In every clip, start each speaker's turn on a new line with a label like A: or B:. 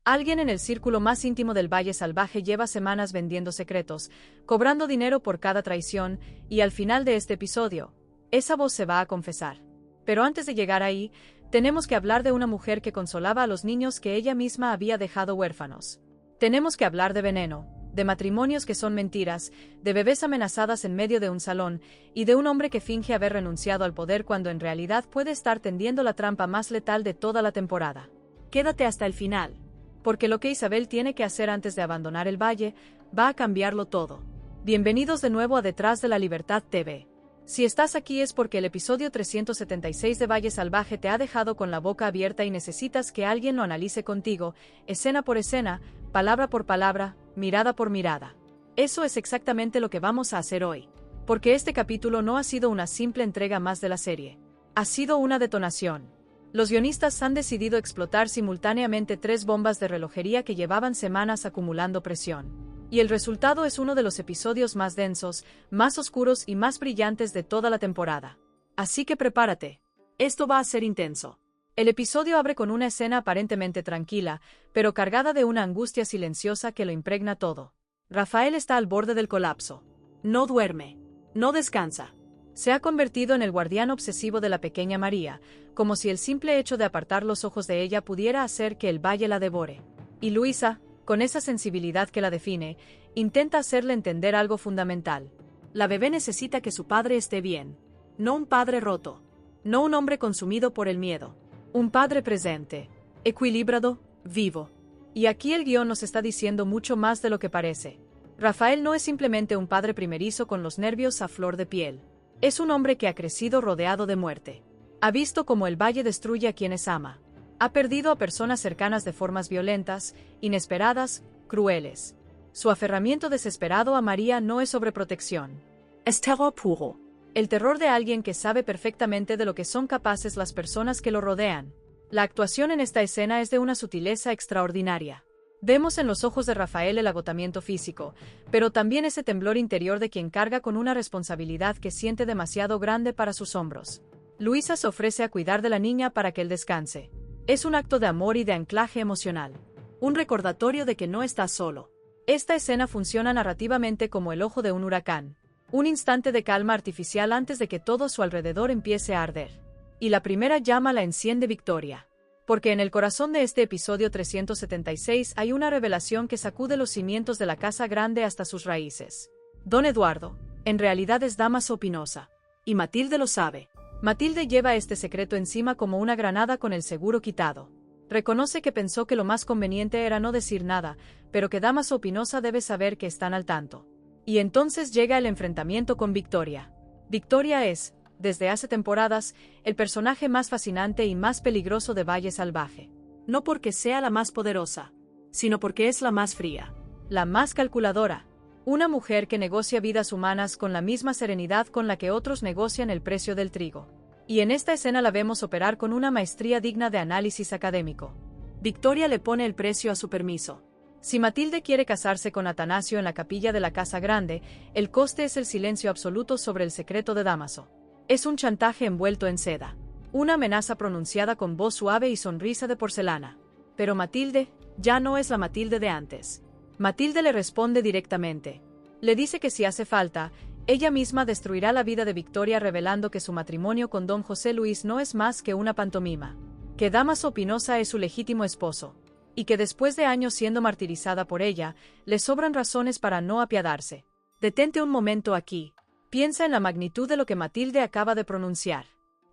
A: Alguien en el círculo más íntimo del Valle Salvaje lleva semanas vendiendo secretos, cobrando dinero por cada traición, y al final de este episodio, esa voz se va a confesar. Pero antes de llegar ahí, tenemos que hablar de una mujer que consolaba a los niños que ella misma había dejado huérfanos. Tenemos que hablar de veneno, de matrimonios que son mentiras, de bebés amenazadas en medio de un salón, y de un hombre que finge haber renunciado al poder cuando en realidad puede estar tendiendo la trampa más letal de toda la temporada. Quédate hasta el final, porque lo que Isabel tiene que hacer antes de abandonar el valle, va a cambiarlo todo. Bienvenidos de nuevo a Detrás de la Libertad TV. Si estás aquí es porque el episodio 376 de Valle Salvaje te ha dejado con la boca abierta y necesitas que alguien lo analice contigo, escena por escena, palabra por palabra, mirada por mirada. Eso es exactamente lo que vamos a hacer hoy. Porque este capítulo no ha sido una simple entrega más de la serie. Ha sido una detonación. Los guionistas han decidido explotar simultáneamente 3 bombas de relojería que llevaban semanas acumulando presión. Y el resultado es uno de los episodios más densos, más oscuros y más brillantes de toda la temporada. Así que prepárate. Esto va a ser intenso. El episodio abre con una escena aparentemente tranquila, pero cargada de una angustia silenciosa que lo impregna todo. Rafael está al borde del colapso. No duerme. No descansa. Se ha convertido en el guardián obsesivo de la pequeña María, como si el simple hecho de apartar los ojos de ella pudiera hacer que el valle la devore. Y Luisa, con esa sensibilidad que la define, intenta hacerle entender algo fundamental. La bebé necesita que su padre esté bien. No un padre roto. No un hombre consumido por el miedo. Un padre presente, equilibrado, vivo. Y aquí el guión nos está diciendo mucho más de lo que parece. Rafael no es simplemente un padre primerizo con los nervios a flor de piel. Es un hombre que ha crecido rodeado de muerte. Ha visto cómo el valle destruye a quienes ama. Ha perdido a personas cercanas de formas violentas, inesperadas, crueles. Su aferramiento desesperado a María no es sobreprotección. Es terror puro. El terror de alguien que sabe perfectamente de lo que son capaces las personas que lo rodean. La actuación en esta escena es de una sutileza extraordinaria. Vemos en los ojos de Rafael el agotamiento físico, pero también ese temblor interior de quien carga con una responsabilidad que siente demasiado grande para sus hombros. Luisa se ofrece a cuidar de la niña para que él descanse. Es un acto de amor y de anclaje emocional. Un recordatorio de que no está solo. Esta escena funciona narrativamente como el ojo de un huracán. Un instante de calma artificial antes de que todo a su alrededor empiece a arder. Y la primera llama la enciende Victoria. Porque en el corazón de este episodio 376 hay una revelación que sacude los cimientos de la casa grande hasta sus raíces. Don Eduardo, en realidad es Dámaso Pinoza. Y Matilde lo sabe. Matilde lleva este secreto encima como una granada con el seguro quitado. Reconoce que pensó que lo más conveniente era no decir nada, pero que Dámaso Pinoza debe saber que están al tanto. Y entonces llega el enfrentamiento con Victoria. Victoria es, desde hace temporadas, el personaje más fascinante y más peligroso de Valle Salvaje. No porque sea la más poderosa, sino porque es la más fría, la más calculadora. Una mujer que negocia vidas humanas con la misma serenidad con la que otros negocian el precio del trigo. Y en esta escena la vemos operar con una maestría digna de análisis académico. Victoria le pone el precio a su permiso. Si Matilde quiere casarse con Atanasio en la capilla de la Casa Grande, el coste es el silencio absoluto sobre el secreto de Dámaso. Es un chantaje envuelto en seda. Una amenaza pronunciada con voz suave y sonrisa de porcelana. Pero Matilde, ya no es la Matilde de antes. Matilde le responde directamente. Le dice que si hace falta, ella misma destruirá la vida de Victoria revelando que su matrimonio con don José Luis no es más que una pantomima. Que Dámaso Pinoza es su legítimo esposo. Y que después de años siendo martirizada por ella, le sobran razones para no apiadarse. Detente un momento aquí. Piensa en la magnitud de lo que Matilde acaba de pronunciar.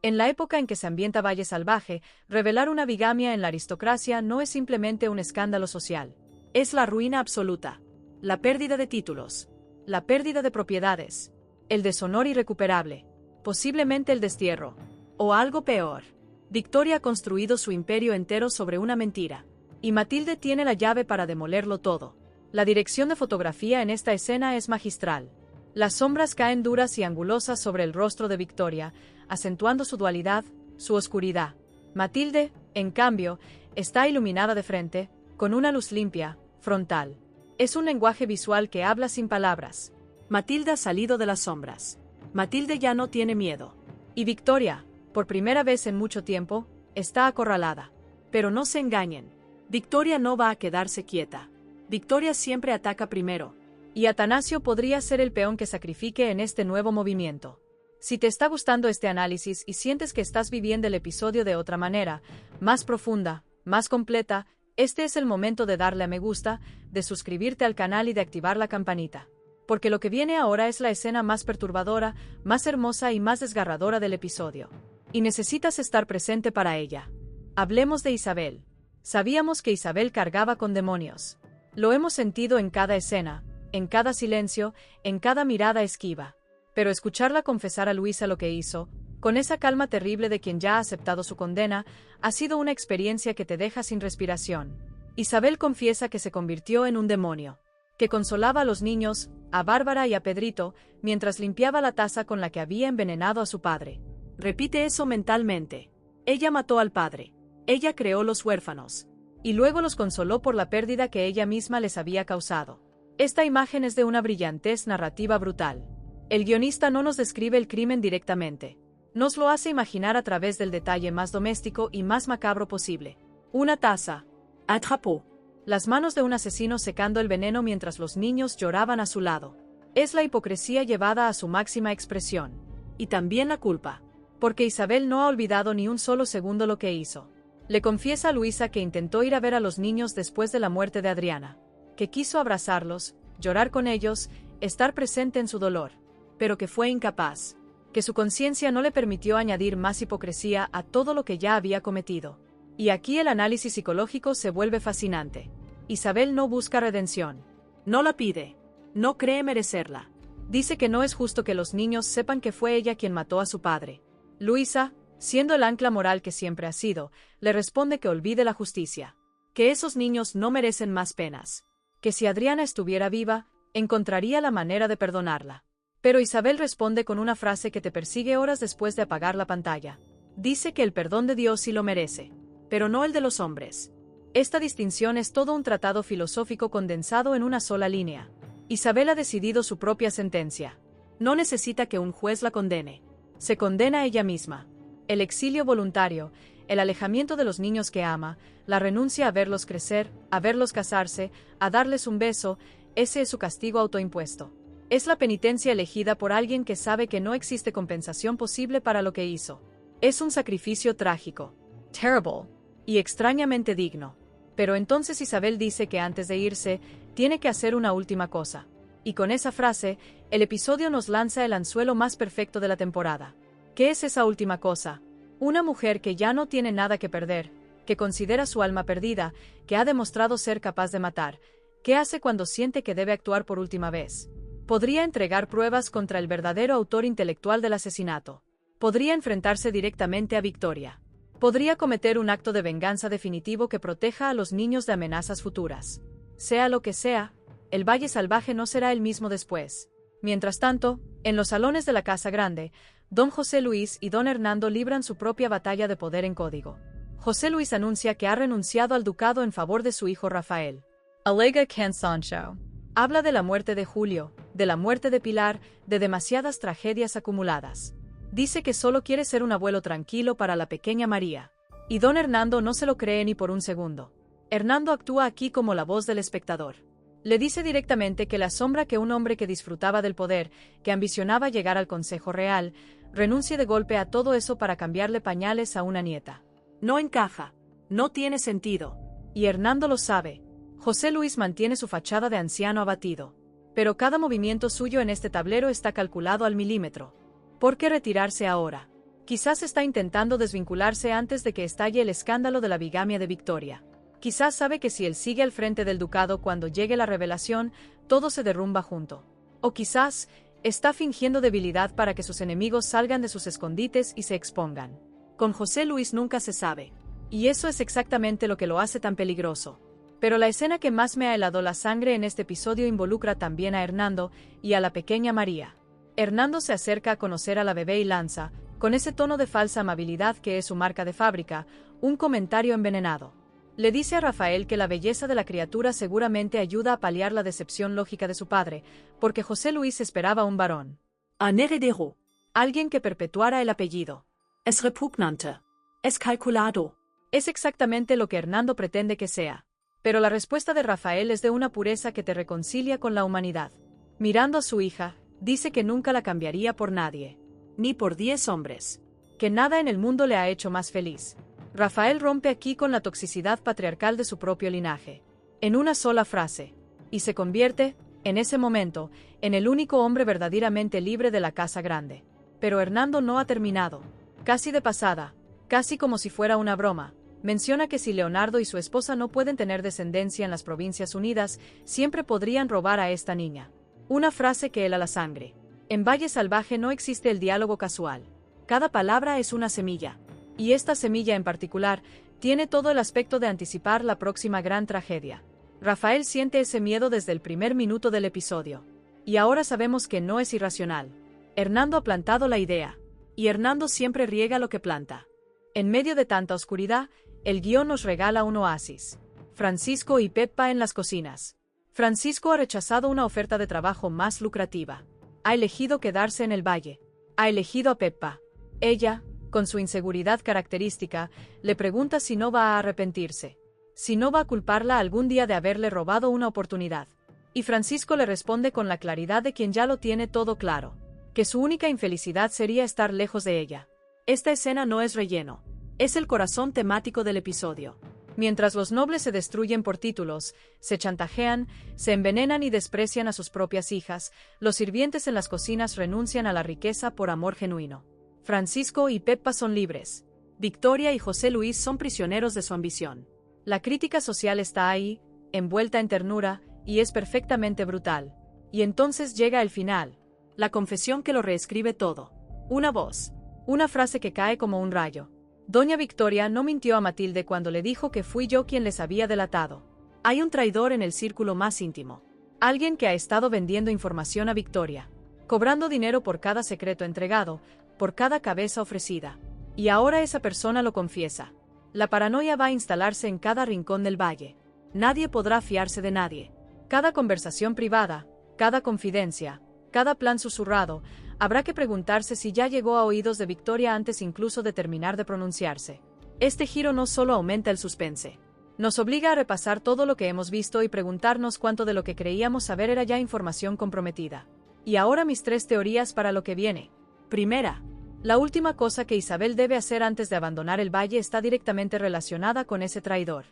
A: En la época en que se ambienta Valle Salvaje, revelar una bigamia en la aristocracia no es simplemente un escándalo social. Es la ruina absoluta. La pérdida de títulos. La pérdida de propiedades. El deshonor irrecuperable. Posiblemente el destierro. O algo peor. Victoria ha construido su imperio entero sobre una mentira. Y Matilde tiene la llave para demolerlo todo. La dirección de fotografía en esta escena es magistral. Las sombras caen duras y angulosas sobre el rostro de Victoria, acentuando su dualidad, su oscuridad. Matilde, en cambio, está iluminada de frente, con una luz limpia, frontal. Es un lenguaje visual que habla sin palabras. Matilde ha salido de las sombras. Matilde ya no tiene miedo. Y Victoria, por primera vez en mucho tiempo, está acorralada. Pero no se engañen.
B: Victoria no va a quedarse quieta. Victoria siempre ataca primero.
A: Y Atanasio podría ser el peón que sacrifique en este nuevo movimiento. Si te está gustando este análisis y sientes que estás viviendo el episodio de otra manera, más profunda, más completa, este es el momento de darle a me gusta, de suscribirte al canal y de activar la campanita. Porque lo que viene ahora es la escena más perturbadora, más hermosa y más desgarradora del episodio. Y necesitas estar presente para ella. Hablemos de Isabel. Sabíamos que Isabel cargaba con demonios. Lo hemos sentido en cada escena, en cada silencio, en cada mirada esquiva. Pero escucharla confesar a Luisa lo que hizo, con esa calma terrible de quien ya ha aceptado su condena, ha sido una experiencia que te deja sin respiración. Isabel confiesa que se convirtió en un demonio, que consolaba a los niños, a Bárbara y a Pedrito, mientras limpiaba la taza con la que había envenenado a su padre.
B: Repite eso mentalmente. Ella mató al padre. Ella creó los huérfanos.
A: Y luego los consoló por la pérdida que ella misma les había causado. Esta imagen es de una brillantez narrativa brutal. El guionista no nos describe el crimen directamente. Nos lo hace imaginar a través del detalle más doméstico y más macabro posible. Una taza.
B: Atrapó.
A: Las manos de un asesino secando el veneno mientras los niños lloraban a su lado. Es la hipocresía llevada a su máxima expresión.
B: Y también la culpa.
A: Porque Isabel no ha olvidado ni un solo segundo lo que hizo. Le confiesa a Luisa que intentó ir a ver a los niños después de la muerte de Adriana. Que quiso abrazarlos, llorar con ellos, estar presente en su dolor. Pero que fue incapaz. Que su conciencia no le permitió añadir más hipocresía a todo lo que ya había cometido. Y aquí el análisis psicológico se vuelve fascinante. Isabel no busca redención.
B: No la pide. No cree merecerla.
A: Dice que no es justo que los niños sepan que fue ella quien mató a su padre. Luisa, siendo el ancla moral que siempre ha sido, le responde que olvide la justicia. Que esos niños no merecen más penas. Que si Adriana estuviera viva, encontraría la manera de perdonarla. Pero Isabel responde con una frase que te persigue horas después de apagar la pantalla. Dice que el perdón de Dios sí lo merece, pero no el de los hombres. Esta distinción es todo un tratado filosófico condensado en una sola línea. Isabel ha decidido su propia sentencia. No necesita que un juez la condene. Se condena a ella misma. El exilio voluntario, el alejamiento de los niños que ama, la renuncia a verlos crecer, a verlos casarse, a darles un beso, ese es su castigo autoimpuesto. Es la penitencia elegida por alguien que sabe que no existe compensación posible para lo que hizo. Es un sacrificio trágico, terrible, y extrañamente digno. Pero entonces Isabel dice que antes de irse, tiene que hacer una última cosa. Y con esa frase, el episodio nos lanza el anzuelo más perfecto de la temporada. ¿Qué es esa última cosa? Una mujer que ya no tiene nada que perder, que considera su alma perdida, que ha demostrado ser capaz de matar. ¿Qué hace cuando siente que debe actuar por última vez? Podría entregar pruebas contra el verdadero autor intelectual del asesinato. Podría enfrentarse directamente a Victoria. Podría cometer un acto de venganza definitivo que proteja a los niños de amenazas futuras. Sea lo que sea, el Valle Salvaje no será el mismo después. Mientras tanto, en los salones de la Casa Grande, don José Luis y don Hernando libran su propia batalla de poder en código. José Luis anuncia que ha renunciado al ducado en favor de su hijo Rafael. Alega Cansancio. Habla de la muerte de Julio, de la muerte de Pilar, de demasiadas tragedias acumuladas. Dice que solo quiere ser un abuelo tranquilo para la pequeña María. Y don Hernando no se lo cree ni por un segundo. Hernando actúa aquí como la voz del espectador. Le dice directamente que le asombra que un hombre que disfrutaba del poder, que ambicionaba llegar al Consejo Real, renuncie de golpe a todo eso para cambiarle pañales a una nieta.
B: No encaja. No tiene sentido.
A: Y Hernando lo sabe. José Luis mantiene su fachada de anciano abatido. Pero cada movimiento suyo en este tablero está calculado al milímetro. ¿Por qué retirarse ahora? Quizás está intentando desvincularse antes de que estalle el escándalo de la bigamia de Victoria. Quizás sabe que si él sigue al frente del ducado cuando llegue la revelación, todo se derrumba junto. O quizás está fingiendo debilidad para que sus enemigos salgan de sus escondites y se expongan. Con José Luis nunca se sabe. Y eso es exactamente lo que lo hace tan peligroso. Pero la escena que más me ha helado la sangre en este episodio involucra también a Hernando y a la pequeña María. Hernando se acerca a conocer a la bebé y lanza, con ese tono de falsa amabilidad que es su marca de fábrica, un comentario envenenado. Le dice a Rafael que la belleza de la criatura seguramente ayuda a paliar la decepción lógica de su padre, porque José Luis esperaba un varón.
B: Un heredero.
A: Alguien que perpetuara el apellido.
B: Es repugnante. Es calculado.
A: Es exactamente lo que Hernando pretende que sea. Pero la respuesta de Rafael es de una pureza que te reconcilia con la humanidad. Mirando a su hija, dice que nunca la cambiaría por nadie.
B: Ni por 10 hombres.
A: Que nada en el mundo le ha hecho más feliz. Rafael rompe aquí con la toxicidad patriarcal de su propio linaje. En una sola frase. Y se convierte, en ese momento, en el único hombre verdaderamente libre de la casa grande. Pero Hernando no ha terminado. Casi de pasada, casi como si fuera una broma, menciona que si Leonardo y su esposa no pueden tener descendencia en las Provincias Unidas, siempre podrían robar a esta niña. Una frase que hela la sangre. En Valle Salvaje no existe el diálogo casual. Cada palabra es una semilla. Y esta semilla en particular, tiene todo el aspecto de anticipar la próxima gran tragedia. Rafael siente ese miedo desde el primer minuto del episodio. Y ahora sabemos que no es irracional. Hernando ha plantado la idea. Y Hernando siempre riega lo que planta. En medio de tanta oscuridad, el guión nos regala un oasis. Francisco y Peppa en las cocinas. Francisco ha rechazado una oferta de trabajo más lucrativa. Ha elegido quedarse en el valle. Ha elegido a Peppa. Ella, con su inseguridad característica, le pregunta si no va a arrepentirse. Si no va a culparla algún día de haberle robado una oportunidad. Y Francisco le responde con la claridad de quien ya lo tiene todo claro. Que su única infelicidad sería estar lejos de ella. Esta escena no es relleno. Es el corazón temático del episodio. Mientras los nobles se destruyen por títulos, se chantajean, se envenenan y desprecian a sus propias hijas, los sirvientes en las cocinas renuncian a la riqueza por amor genuino. Francisco y Peppa son libres. Victoria y José Luis son prisioneros de su ambición. La crítica social está ahí, envuelta en ternura, y es perfectamente brutal. Y entonces llega el final.
B: La confesión que lo reescribe todo. Una voz.
A: Una frase que cae como un rayo. Doña Victoria no mintió a Matilde cuando le dijo que fui yo quien les había delatado.
B: Hay un traidor en el círculo más íntimo.
A: Alguien que ha estado vendiendo información a Victoria. Cobrando dinero por cada secreto entregado, por cada cabeza ofrecida. Y ahora esa persona lo confiesa. La paranoia va a instalarse en cada rincón del valle. Nadie podrá fiarse de nadie. Cada conversación privada, cada confidencia, cada plan susurrado, habrá que preguntarse si ya llegó a oídos de Victoria antes incluso de terminar de pronunciarse. Este giro no solo aumenta el suspense. Nos obliga a repasar todo lo que hemos visto y preguntarnos cuánto de lo que creíamos saber era ya información comprometida. Y ahora mis 3 teorías para lo que viene. Primera, la última cosa que Isabel debe hacer antes de abandonar el valle está directamente relacionada con ese traidor.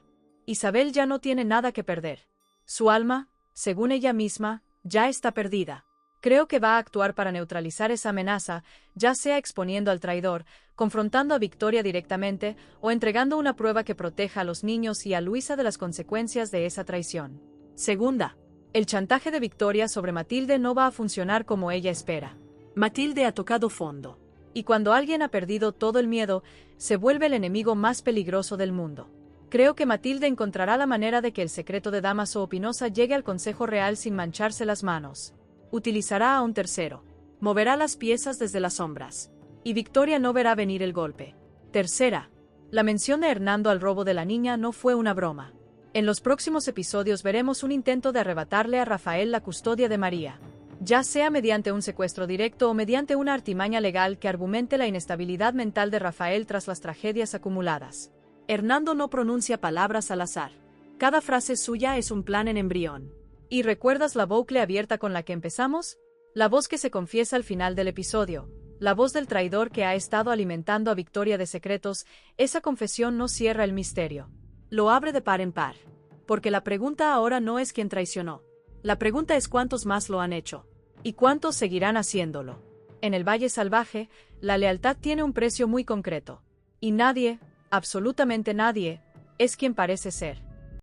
A: Isabel ya no tiene nada que perder. Su alma, según ella misma, ya está perdida. Creo que va a actuar para neutralizar esa amenaza, ya sea exponiendo al traidor, confrontando a Victoria directamente, o entregando una prueba que proteja a los niños y a Luisa de las consecuencias de esa traición. Segunda, el chantaje de Victoria sobre Matilde no va a funcionar como ella espera.
B: Matilde ha tocado fondo.
A: Y cuando alguien ha perdido todo el miedo, se vuelve el enemigo más peligroso del mundo. Creo que Matilde encontrará la manera de que el secreto de Dámaso o Pinoza llegue al Consejo Real sin mancharse las manos. Utilizará a un tercero. Moverá las piezas desde las sombras. Y Victoria no verá venir el golpe. Tercera, la mención de Hernando al robo de la niña no fue una broma. En los próximos episodios veremos un intento de arrebatarle a Rafael la custodia de María. Ya sea mediante un secuestro directo o mediante una artimaña legal que argumente la inestabilidad mental de Rafael tras las tragedias acumuladas.
B: Hernando no pronuncia palabras al azar. Cada frase suya es un plan en embrión.
A: ¿Y recuerdas la boucle abierta con la que empezamos? La voz que se confiesa al final del episodio. La voz del traidor que ha estado alimentando a Victoria de secretos. Esa confesión no cierra el misterio.
B: Lo abre de par en par. Porque la pregunta ahora no es quién traicionó. La pregunta es cuántos más lo han hecho.
A: ¿Y cuántos seguirán haciéndolo? En el Valle Salvaje, la lealtad tiene un precio muy concreto. Y nadie, absolutamente nadie, es quien parece ser.